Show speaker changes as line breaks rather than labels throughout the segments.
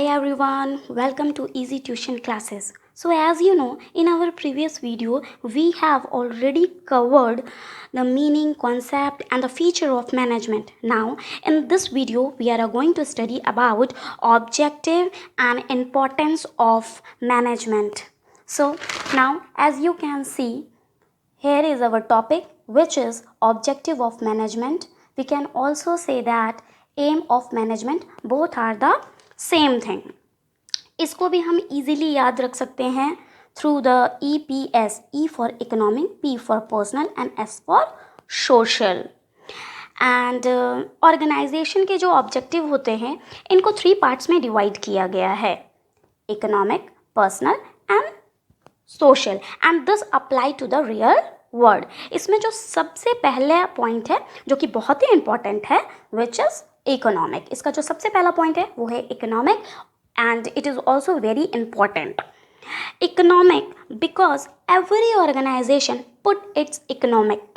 everyone, welcome to Easy Tuition Classes. So as you know, in our previous video, we have already covered the meaning, concept and the feature of management. Now, in this video, we are going to study about objective and importance of management. So now, as you can see, here is our topic, which is objective of management. We can also say that aim of management, both are the same thing. इसको भी हम easily याद रख सकते हैं through the EPS, E for economic, P for personal and S for social. And organization के जो objective होते हैं इनको 3 पार्ट्स में डिवाइड किया गया है, economic, personal and social, and this apply to the real world. इसमें जो सबसे पहला पॉइंट है जो कि बहुत ही इंपॉर्टेंट है, विच इज इकोनॉमिक. इसका जो सबसे पहला पॉइंट है वो है economic and it is also very important. Economic because every organization put its economic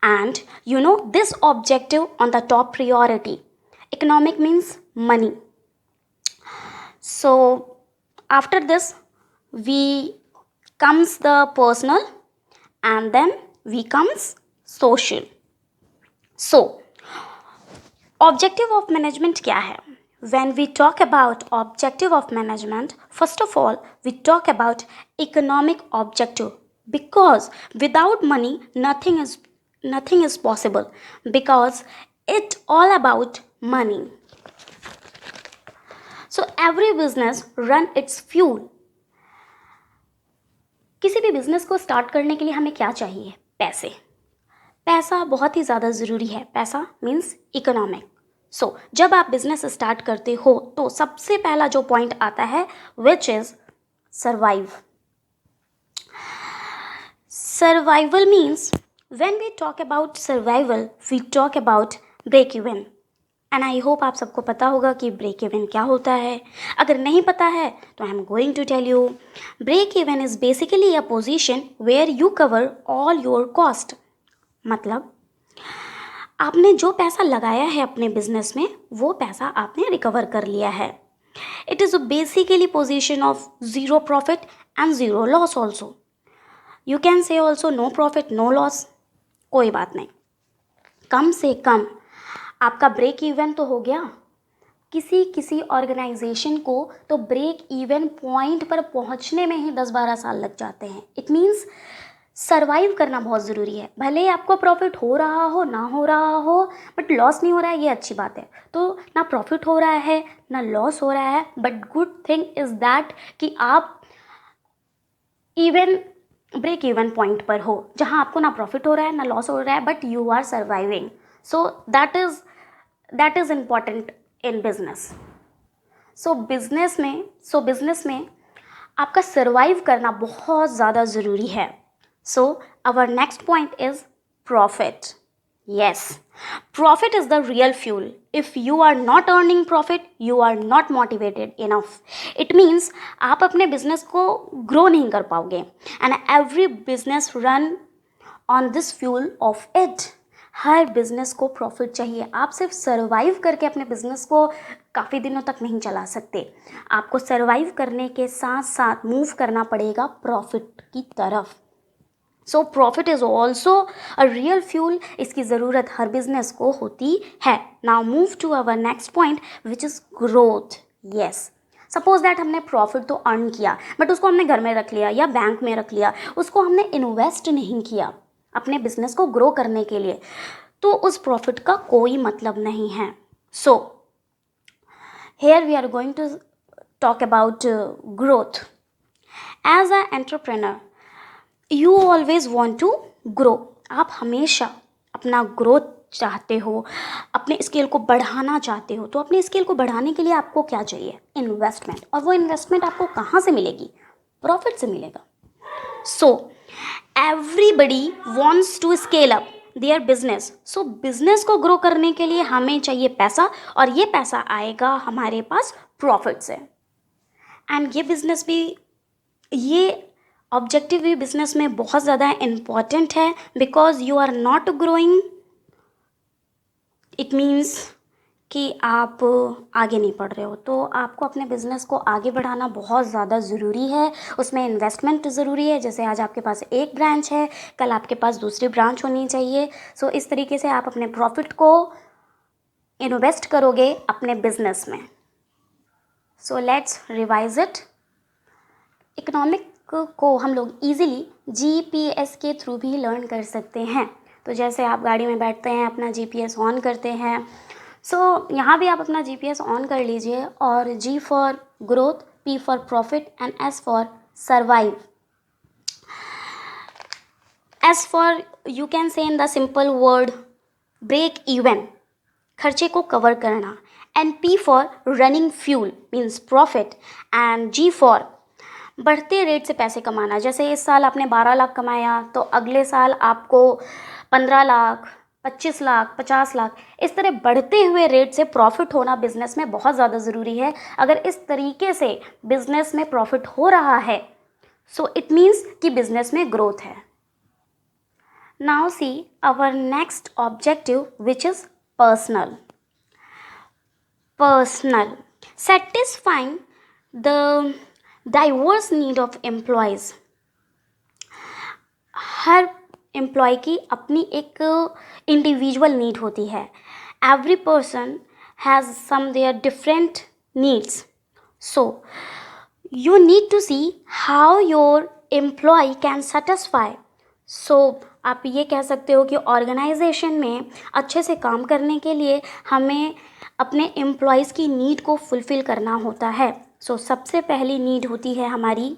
and you know this objective on the top priority. Economic means money. So after this we comes the personal and then we comes social. So objective of management क्या है? When we talk about objective of management, first of all we talk about economic objective, because without money nothing is possible, because it all about money. So every business run its fuel. किसी भी business को start करने के लिए हमें क्या चाहिए? पैसे. पैसा बहुत ही ज़्यादा ज़रूरी है. पैसा मीन्स इकोनॉमिक. सो जब आप बिजनेस स्टार्ट करते हो तो सबसे पहला जो पॉइंट आता है which is survive. Survival means when we talk about survival we talk about break even, and I hope आप सबको पता होगा कि break even क्या होता है. अगर नहीं पता है तो I am going to tell you. Break even is basically a position where you cover all your cost. मतलब आपने जो पैसा लगाया है अपने बिजनेस में वो पैसा आपने रिकवर कर लिया है. It is basically position of zero profit and zero loss also. You can say also no profit no loss. कोई बात नहीं, कम से कम आपका ब्रेक इवन तो हो गया. किसी ऑर्गेनाइजेशन को तो ब्रेक इवन पॉइंट पर पहुंचने में ही 10-12 साल लग जाते हैं. इट मीन्स सर्वाइव करना बहुत ज़रूरी है. भले ही आपको प्रॉफिट हो रहा हो ना हो रहा हो, बट लॉस नहीं हो रहा है, ये अच्छी बात है. तो ना प्रॉफिट हो रहा है ना लॉस हो रहा है, but good thing is that कि आप इवन ब्रेक इवन पॉइंट पर हो जहां आपको ना प्रॉफिट हो रहा है ना लॉस हो रहा है, but you are surviving. So that is important in business. So business में आपका सर्वाइव करना बहुत ज़्यादा ज़रूरी है. So our next point is profit. Yes, profit is the real fuel. If you are not earning profit, you are not motivated enough. It means आप अपने business को ग्रो नहीं कर पाओगे. And every business run on this fuel of it. Her business को profit चाहिए. आप सिर्फ सर्वाइव करके अपने बिजनेस को काफ़ी दिनों तक नहीं चला सकते. आपको सर्वाइव करने के साथ साथ मूव करना पड़ेगा प्रॉफिट की तरफ. So profit is also a real fuel. इसकी ज़रूरत हर बिजनेस को होती है. Now move to our next point which is growth. Yes, suppose that हमने प्रॉफिट तो अर्न किया बट उसको हमने घर में रख लिया या बैंक में रख लिया, उसको हमने इन्वेस्ट नहीं किया अपने बिजनेस को ग्रो करने के लिए, तो उस प्रॉफिट का कोई मतलब नहीं है. So here we are going to talk about growth. As a entrepreneur you always want to grow. आप हमेशा अपना ग्रोथ चाहते हो, अपने स्केल को बढ़ाना चाहते हो. तो अपने स्केल को बढ़ाने के लिए आपको क्या चाहिए? इन्वेस्टमेंट. और वो इन्वेस्टमेंट आपको कहाँ से मिलेगी? प्रॉफिट से मिलेगा. So everybody wants to scale up their business. So business को ग्रो करने के लिए हमें चाहिए पैसा, और ये पैसा आएगा हमारे पास प्रॉफिट से. एंड ये ऑब्जेक्टिव भी बिजनेस में बहुत ज़्यादा इम्पॉर्टेंट है, because you are not growing. It means कि आप आगे नहीं बढ़ रहे हो, तो आपको अपने बिज़नेस को आगे बढ़ाना बहुत ज़्यादा ज़रूरी है। उसमें इन्वेस्टमेंट ज़रूरी है। जैसे आज आपके पास एक ब्रांच है, कल आपके पास दूसरी ब्रांच होनी चाहिए। सो इस तरीके से आप अपने प्रॉफिट को इन्वेस्ट करोगे अपने बिजनेस में। So let's revise it. Economic को हम लोग इजीली जीपीएस के थ्रू भी लर्न कर सकते हैं। तो जैसे आप गाड़ी में बैठते हैं, अपना जीपीएस ऑन करते हैं, सो यहाँ भी आप अपना जीपीएस ऑन कर लीजिए और G for growth, P for profit and S for survive. S for you can say in the simple word break even, खर्चे को कवर करना, and P for running fuel means profit, and G for बढ़ते rate से पैसे कमाना। जैसे इस साल आपने 12 लाख कमाया तो अगले साल आपको 15 लाख, 25 लाख, 50 लाख, इस तरह बढ़ते हुए रेट से प्रॉफिट होना बिजनेस में बहुत ज़्यादा ज़रूरी है। अगर इस तरीके से बिजनेस में प्रॉफिट हो रहा है सो इट मीन्स कि बिजनेस में ग्रोथ है। Now see our next objective which is personal. Satisfying the diverse need of employees। हर एम्प्लॉय की अपनी एक इंडिविजुअल नीड होती है। Every person has some their different needs, so you need to see how your employee can satisfy। सो आप ये कह सकते हो कि ऑर्गेनाइजेशन में अच्छे से काम करने के लिए हमें अपने एम्प्लॉयज़ की नीड को फुलफ़िल करना होता है। सो सबसे पहली नीड होती है हमारी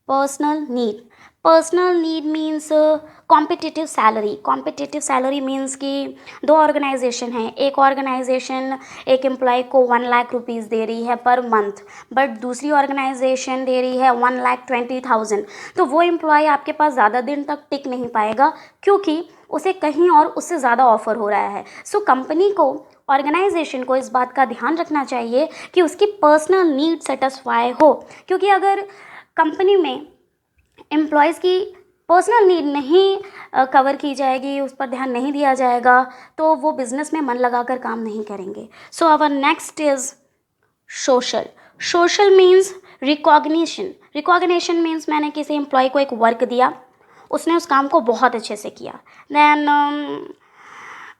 personal need. Personal need means competitive salary. Competitive salary means कि दो ऑर्गेनाइजेशन हैं, एक ऑर्गेनाइजेशन एक एम्प्लॉय को 1 लाख रुपीज़ दे रही है पर मंथ, बट दूसरी ऑर्गेनाइजेशन दे रही है 1,20,000। तो वो एम्प्लॉय आपके पास ज़्यादा दिन तक टिक नहीं पाएगा क्योंकि उसे कहीं और उससे ज़्यादा ऑफर हो रहा है। सो कंपनी को, ऑर्गेनाइजेशन को इस बात का ध्यान रखना चाहिए कि उसकी पर्सनल नीड सेटिस्फाई हो, क्योंकि अगर कंपनी में एम्प्लॉयज़ की पर्सनल नीड नहीं कवर की जाएगी, उस पर ध्यान नहीं दिया जाएगा, तो वो बिज़नेस में मन लगाकर काम नहीं करेंगे। So our next is social. Social means recognition. Recognition means मैंने किसी एम्प्लॉय को एक वर्क दिया, उसने उस काम को बहुत अच्छे से किया, देन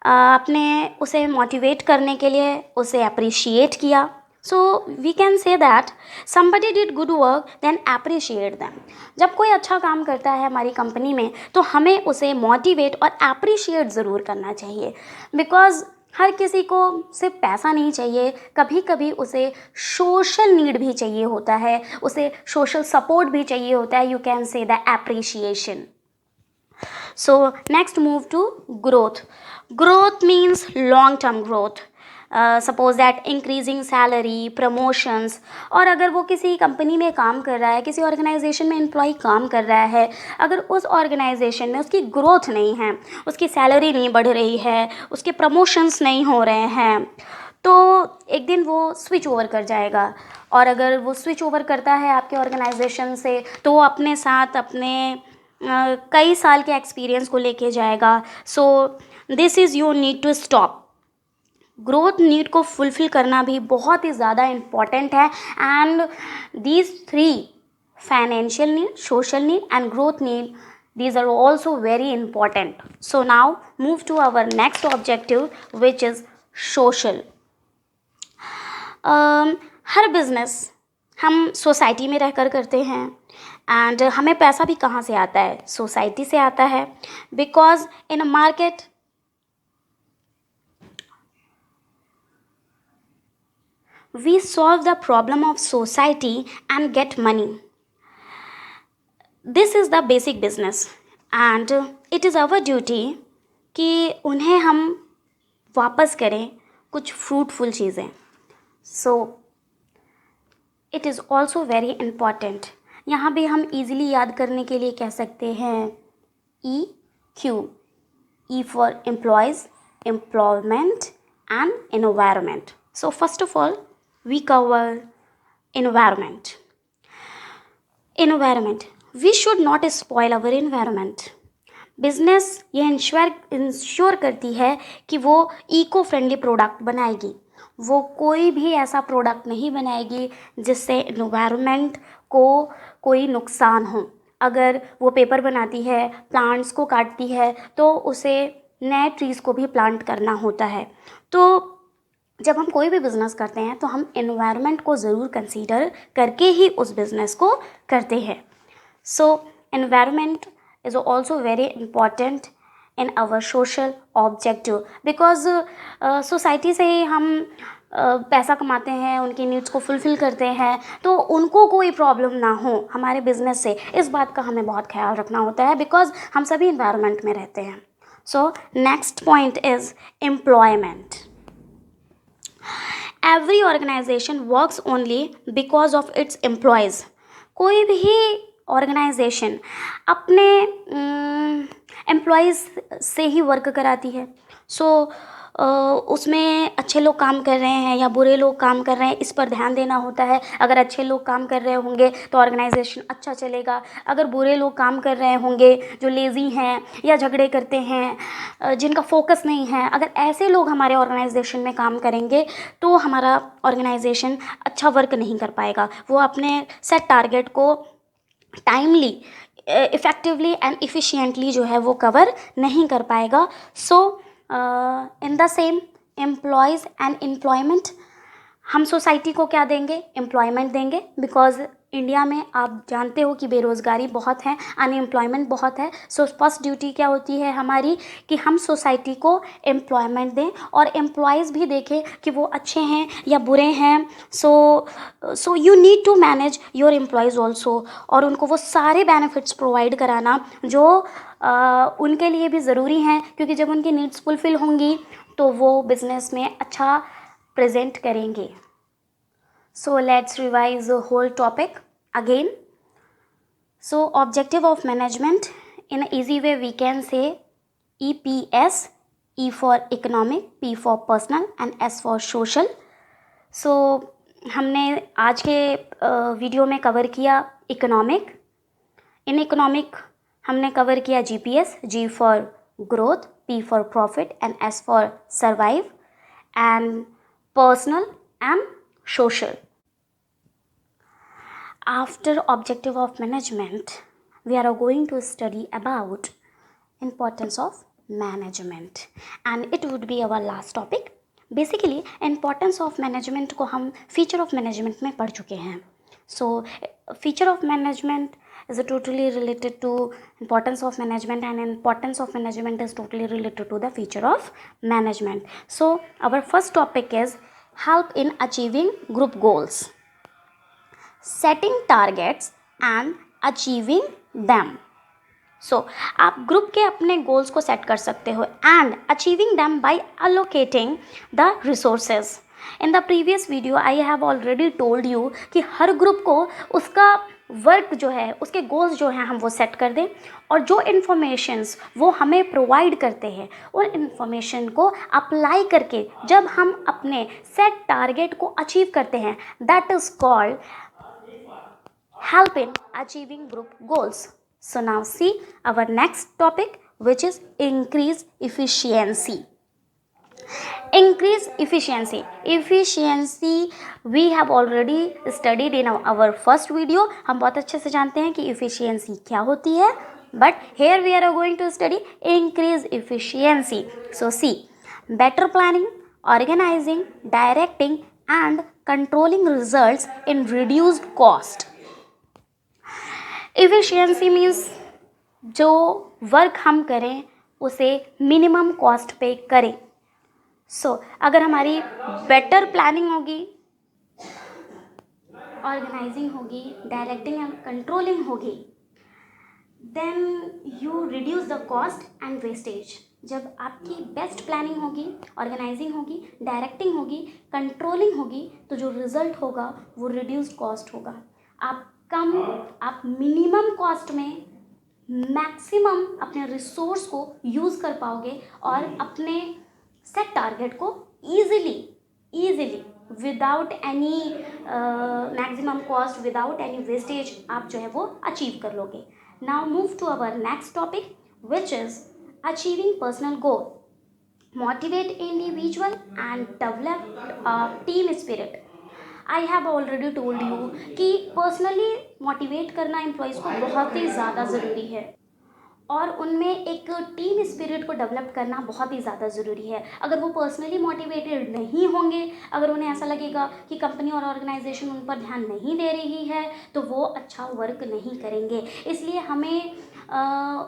आपने उसे मोटिवेट करने के लिए उसे अप्रिशिएट किया। So we can say that somebody did good work then appreciate them। जब कोई अच्छा काम करता है हमारी कंपनी में तो हमें उसे मोटिवेट और अप्रिशिएट ज़रूर करना चाहिए, बिकॉज हर किसी को सिर्फ पैसा नहीं चाहिए, कभी कभी उसे सोशल नीड भी चाहिए होता है, उसे सोशल सपोर्ट भी चाहिए होता है। यू कैन से the appreciation. So next move to growth। Growth means long term growth। Suppose that increasing salary, promotions. और अगर वो किसी कंपनी में काम कर रहा है, किसी ऑर्गेनाइजेशन में एम्प्लॉय काम कर रहा है, अगर उस ऑर्गेनाइजेशन में उसकी ग्रोथ नहीं है, उसकी सैलरी नहीं बढ़ रही है, उसके प्रमोशंस नहीं हो रहे हैं, तो एक दिन वो स्विच ओवर कर जाएगा। और अगर वो स्विच ओवर करता है आपके ऑर्गेनाइजेशन से तो वो अपने साथ अपने कई साल के एक्सपीरियंस को लेके जाएगा। So this is you need to stop. Growth need को फुलफ़िल करना भी बहुत ही ज़्यादा इम्पॉर्टेंट है, and these 3 financial need, social need and growth need, these are also very important। So now move to our next objective which is social। Her business हम society में रहकर करते हैं, एंड हमें पैसा भी कहाँ से आता है? सोसाइटी से आता है, because in a market we solve the problem of society and get money। This is the basic business and it is our duty कि उन्हें हम वापस करें कुछ फ्रूटफुल चीज़ें। सो it is also very important. यहाँ भी हम इजीली याद करने के लिए कह सकते हैं EQ। E for employees, employment and environment। So first of all we cover environment। Environment, we should not spoil our environment। Business ये इंश्योर करती है कि वो इको फ्रेंडली प्रोडक्ट बनाएगी, वो कोई भी ऐसा प्रोडक्ट नहीं बनाएगी जिससे एनवायरनमेंट को कोई नुकसान हो। अगर वो पेपर बनाती है, प्लांट्स को काटती है, तो उसे नए ट्रीज़ को भी प्लांट करना होता है। तो जब हम कोई भी बिज़नेस करते हैं तो हम एनवायरनमेंट को ज़रूर कंसीडर करके ही उस बिज़नेस को करते हैं। So environment is also very important in our social objective, because society से ही हम पैसा कमाते हैं, उनकी नीड्स को फुलफ़िल करते हैं, तो उनको कोई प्रॉब्लम ना हो हमारे बिज़नेस से, इस बात का हमें बहुत ख्याल रखना होता है, बिकॉज हम सभी इन्वायरमेंट में रहते हैं। So next point is employment. Every organization works only because of its employees. कोई भी ऑर्गेनाइजेशन अपने एम्प्लॉयज़ से ही वर्क कराती है। सो उसमें अच्छे लोग काम कर रहे हैं या बुरे लोग काम कर रहे हैं, इस पर ध्यान देना होता है। अगर अच्छे लोग काम कर रहे होंगे तो ऑर्गेनाइजेशन अच्छा चलेगा। अगर बुरे लोग काम कर रहे होंगे, जो लेज़ी हैं या झगड़े करते हैं, जिनका फोकस नहीं है, अगर ऐसे लोग हमारे ऑर्गेनाइजेशन में काम करेंगे तो हमारा ऑर्गेनाइजेशन अच्छा वर्क नहीं कर पाएगा। वो अपने सेट टारगेट को टाइमली, इफ़ेक्टिवली एंड एफिशिएंटली जो है वो कवर नहीं कर पाएगा। So in the same employees and employment, हम सोसाइटी को क्या देंगे? एम्प्लॉयमेंट देंगे, बिकॉज इंडिया में आप जानते हो कि बेरोज़गारी बहुत है, अनएम्प्लॉयमेंट बहुत है। सो फर्स्ट ड्यूटी क्या होती है हमारी कि हम सोसाइटी को एम्प्लॉयमेंट दें और एम्प्लॉयज़ भी देखें कि वो अच्छे हैं या बुरे हैं। So you need to manage your employees also, और उनको वो सारे बेनिफिट्स प्रोवाइड कराना जो उनके लिए भी ज़रूरी हैं, क्योंकि जब उनकी नीड्स फुलफ़िल होंगी तो वो बिज़नेस में अच्छा प्रेजेंट करेंगे। So let's revise the whole topic again. So objective of management, in an easy way we can say EPS, E for economic, P for personal and S for social. So हमने आज के video में cover किया economic. In economic हमने cover किया GPS, G for growth, P for profit and S for survive, and personal and social. After objective of management, we are going to study about importance of management, and it would be our last topic. Basically importance of management को हम feature of management में पढ़ चुके हैं. So feature of management is totally related to importance of management, and importance of management is totally related to the feature of management. So our first topic is help in achieving group goals, setting targets and achieving them. So आप group के अपने goals को set कर सकते हो and achieving them by allocating the resources. In the previous video I have already told you कि हर group को उसका वर्क जो है, उसके गोल्स जो हैं हम वो सेट कर दें, और जो इन्फॉर्मेशंस वो हमें प्रोवाइड करते हैं उन इन्फॉर्मेशन को अप्लाई करके जब हम अपने सेट टारगेट को अचीव करते हैं, that is called help in achieving group goals. So now see our next topic, which is increase efficiency. Increase efficiency. Efficiency we have already studied in our first video. हम बहुत अच्छे से जानते हैं कि efficiency क्या होती है, but here we are going to study increase efficiency. So see, better planning, organizing, directing and controlling results in reduced cost. Efficiency means जो वर्क हम करें उसे मिनिमम कॉस्ट पे करें. सो अगर हमारी बेटर प्लानिंग होगी, ऑर्गेनाइजिंग होगी, डायरेक्टिंग एंड कंट्रोलिंग होगी, then you reduce the cost and wastage. जब आपकी बेस्ट प्लानिंग होगी, ऑर्गेनाइजिंग होगी, डायरेक्टिंग होगी, कंट्रोलिंग होगी, तो जो रिजल्ट होगा वो रिड्यूस्ड कॉस्ट होगा. आप मिनिमम कॉस्ट में मैक्सिमम अपने रिसोर्स को यूज़ कर पाओगे और अपने सेट टारगेट को easily without any maximum cost, without any wastage आप जो है वो अचीव कर लोगे. Now move to our next topic, which is achieving personal goal, motivate individual and develop team spirit. I have already told you कि personally motivate करना employees को बहुत ही ज़्यादा ज़रूरी है और उनमें एक टीम स्पिरिट को डेवलप करना बहुत ही ज़्यादा ज़रूरी है। अगर वो पर्सनली मोटिवेटेड नहीं होंगे, अगर उन्हें ऐसा लगेगा कि कंपनी और ऑर्गेनाइजेशन उन पर ध्यान नहीं दे रही है, तो वो अच्छा वर्क नहीं करेंगे। इसलिए हमें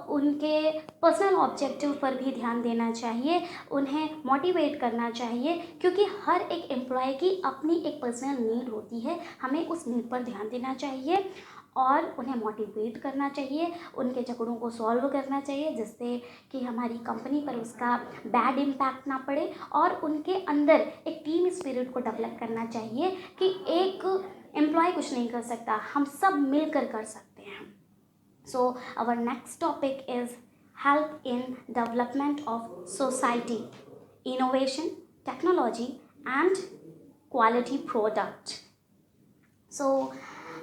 उनके पर्सनल ऑब्जेक्टिव पर भी ध्यान देना चाहिए, उन्हें मोटिवेट करना चाहिए, क्योंकि हर एक एम्प्लॉय की अपनी एक पर्सनल नीड होती है। हमें उस नीड पर ध्यान देना चाहिए और उन्हें मोटिवेट करना चाहिए, उनके झगड़ों को सॉल्व करना चाहिए, जिससे कि हमारी कंपनी पर उसका बैड इम्पैक्ट ना पड़े, और उनके अंदर एक टीम स्पिरिट को डेवलप करना चाहिए कि एक एम्प्लॉय कुछ नहीं कर सकता, हम सब मिलकर कर सकते हैं। So our next topic is help in development of society, innovation, technology and quality product. So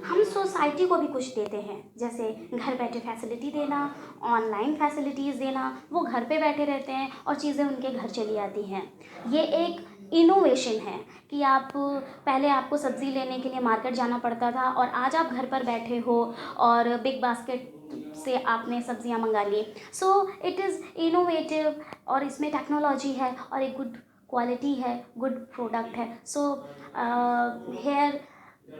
हम सोसाइटी को भी कुछ देते हैं, जैसे घर बैठे फैसिलिटी देना, ऑनलाइन फैसिलिटीज़ देना। वो घर पे बैठे रहते हैं और चीज़ें उनके घर चली आती हैं। ये एक इनोवेशन है कि आप पहले आपको सब्ज़ी लेने के लिए मार्केट जाना पड़ता था और आज आप घर पर बैठे हो और बिग बास्केट से आपने सब्जियां मंगा ली। सो इट इज़ इनोवेटिव और इसमें टेक्नोलॉजी है और एक गुड क्वालिटी है, गुड प्रोडक्ट है। So here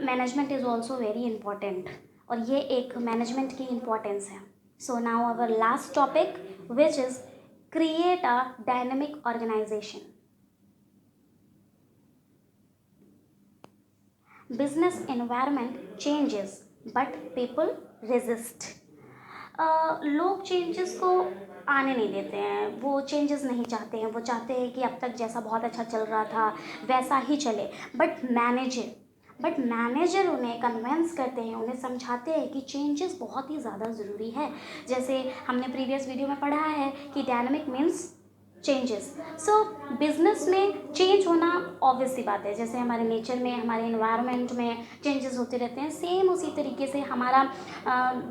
management is also very important और ये एक मैनेजमेंट की इम्पॉर्टेंस है। So now our last topic which is create a dynamic organization. Business environment changes but people resist. लोग चेंजेस को आने नहीं देते हैं, वो चेंजेस नहीं चाहते हैं, वो चाहते हैं कि अब तक जैसा बहुत अच्छा चल रहा था वैसा ही चले। बट मैनेजर उन्हें कन्वेंस करते हैं, उन्हें समझाते हैं कि चेंजेस बहुत ही ज़्यादा ज़रूरी है। जैसे हमने प्रीवियस वीडियो में पढ़ा है कि डायनामिक मीन्स चेंजेस। सो बिजनेस में चेंज होना ऑब्वियस सी बात है, जैसे हमारे नेचर में, हमारे एनवायरनमेंट में चेंजेस होते रहते हैं, सेम उसी तरीके से हमारा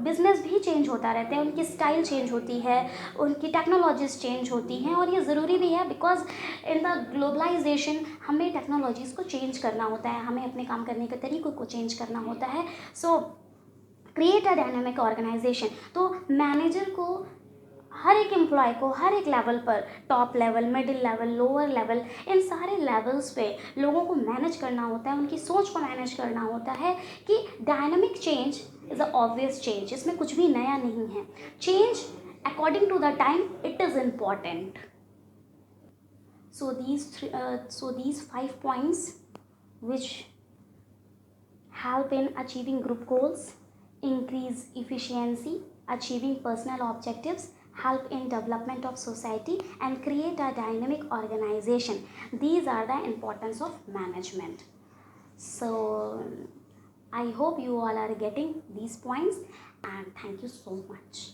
बिजनेस भी चेंज होता रहता है। उनकी स्टाइल चेंज होती है, उनकी टेक्नोलॉजीज चेंज होती हैं और ये ज़रूरी भी है, बिकॉज इन द ग्लोबलाइजेशन हमें टेक्नोलॉजीज़ को चेंज करना होता है, हमें अपने काम करने के तरीक़ों को चेंज करना होता है। So create a dynamic organization. तो मैनेजर को हर एक एम्प्लॉय को हर एक लेवल पर, top level, middle level, lower level, इन सारे लेवल्स पे लोगों को मैनेज करना होता है, उनकी सोच को मैनेज करना होता है कि dynamic change is a obvious change, इसमें कुछ भी नया नहीं है। Change according to the time it is important. So these 5 points which help in achieving group goals, increase efficiency, achieving personal objectives, help in development of society and create a dynamic organization. These are the importance of management. So I hope you all are getting these points and thank you so much.